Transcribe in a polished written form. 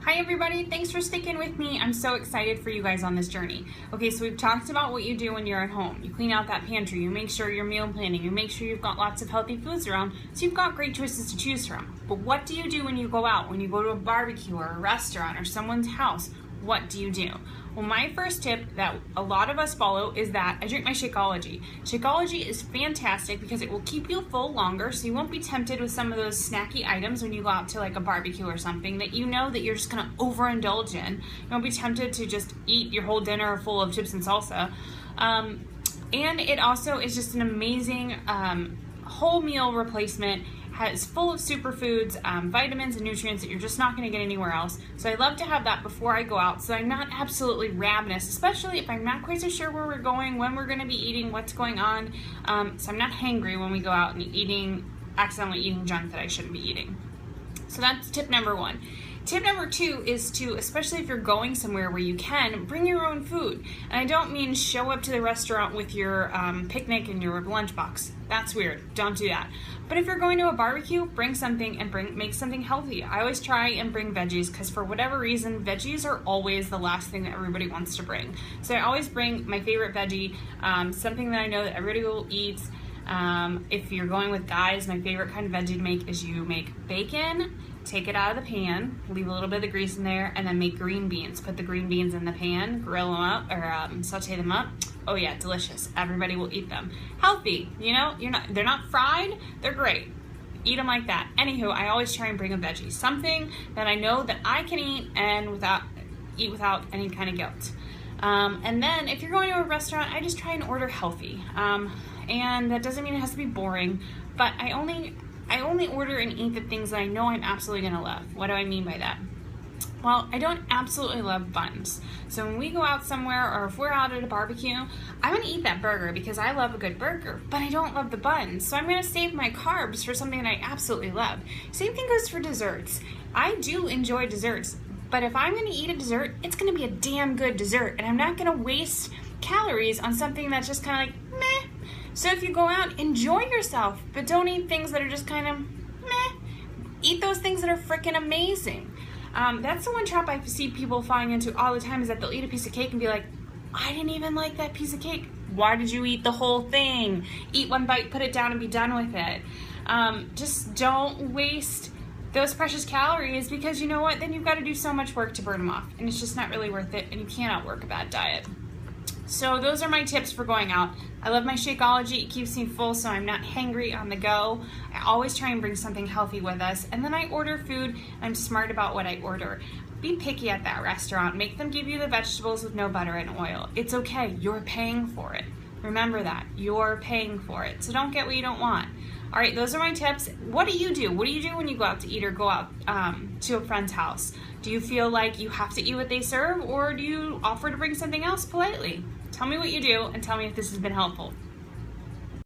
Hi everybody, thanks for sticking with me. I'm so excited for you guys on this journey. Okay, so we've talked about what you do when you're at home. You clean out that pantry, you make sure you're meal planning, you make sure you've got lots of healthy foods around, so you've got great choices to choose from. But what do you do when you go out, when you go to a barbecue or a restaurant or someone's house? What do you do? Well, my first tip that a lot of us follow is that I drink my Shakeology. Shakeology is fantastic because it will keep you full longer, so you won't be tempted with some of those snacky items when you go out to like a barbecue or something that you know that you're just gonna overindulge in. You won't be tempted to just eat your whole dinner full of chips and salsa. And it also is just an amazing whole meal replacement. It's full of superfoods, vitamins and nutrients that you're just not going to get anywhere else. So I love to have that before I go out so I'm not absolutely ravenous, especially if I'm not quite so sure where we're going, when we're going to be eating, what's going on. So I'm not hangry when we go out and accidentally eating junk that I shouldn't be eating. So that's tip number one. Tip number two is to, especially if you're going somewhere where you can, bring your own food. And I don't mean show up to the restaurant with your picnic and your lunchbox. That's weird. Don't do that. But if you're going to a barbecue, bring something and make something healthy. I always try and bring veggies because for whatever reason, veggies are always the last thing that everybody wants to bring. So I always bring my favorite veggie, something that I know that everybody will eat. If you're going with guys, my favorite kind of veggie to make is you make bacon, take it out of the pan, leave a little bit of grease in there, and then make green beans. Put the green beans in the pan, grill them up, or saute them up. Oh yeah, delicious. Everybody will eat them. Healthy, you know, they're not fried, they're great. Eat them like that. Anywho, I always try and bring a veggie. Something that I know that I can eat and eat without any kind of guilt. And then if you're going to a restaurant, I just try and order healthy. And that doesn't mean it has to be boring, but I only order and eat the things that I know I'm absolutely gonna love. What do I mean by that? Well, I don't absolutely love buns. So when we go out somewhere or if we're out at a barbecue, I'm gonna eat that burger because I love a good burger, but I don't love the buns. So I'm gonna save my carbs for something that I absolutely love. Same thing goes for desserts. I do enjoy desserts, but if I'm gonna eat a dessert, it's gonna be a damn good dessert, and I'm not gonna waste calories on something that's just kind of like meh. So if you go out, enjoy yourself, but don't eat things that are just kind of meh. Eat those things that are freaking amazing. That's the one trap I see people falling into all the time, is that they'll eat a piece of cake and be like, I didn't even like that piece of cake. Why did you eat the whole thing? Eat one bite, put it down, and be done with it. Just don't waste those precious calories, because you know what? Then you've got to do so much work to burn them off, and it's just not really worth it, and you can't outwork a bad diet. So those are my tips for going out. I love my Shakeology. It keeps me full so I'm not hangry on the go. I always try and bring something healthy with us. And then I order food. I'm smart about what I order. Be picky at that restaurant. Make them give you the vegetables with no butter and oil. It's okay. You're paying for it. Remember that. You're paying for it. So don't get what you don't want. All right, those are my tips. What do you do? What do you do when you go out to eat or go out to a friend's house? Do you feel like you have to eat what they serve, or do you offer to bring something else politely? Tell me what you do and tell me if this has been helpful.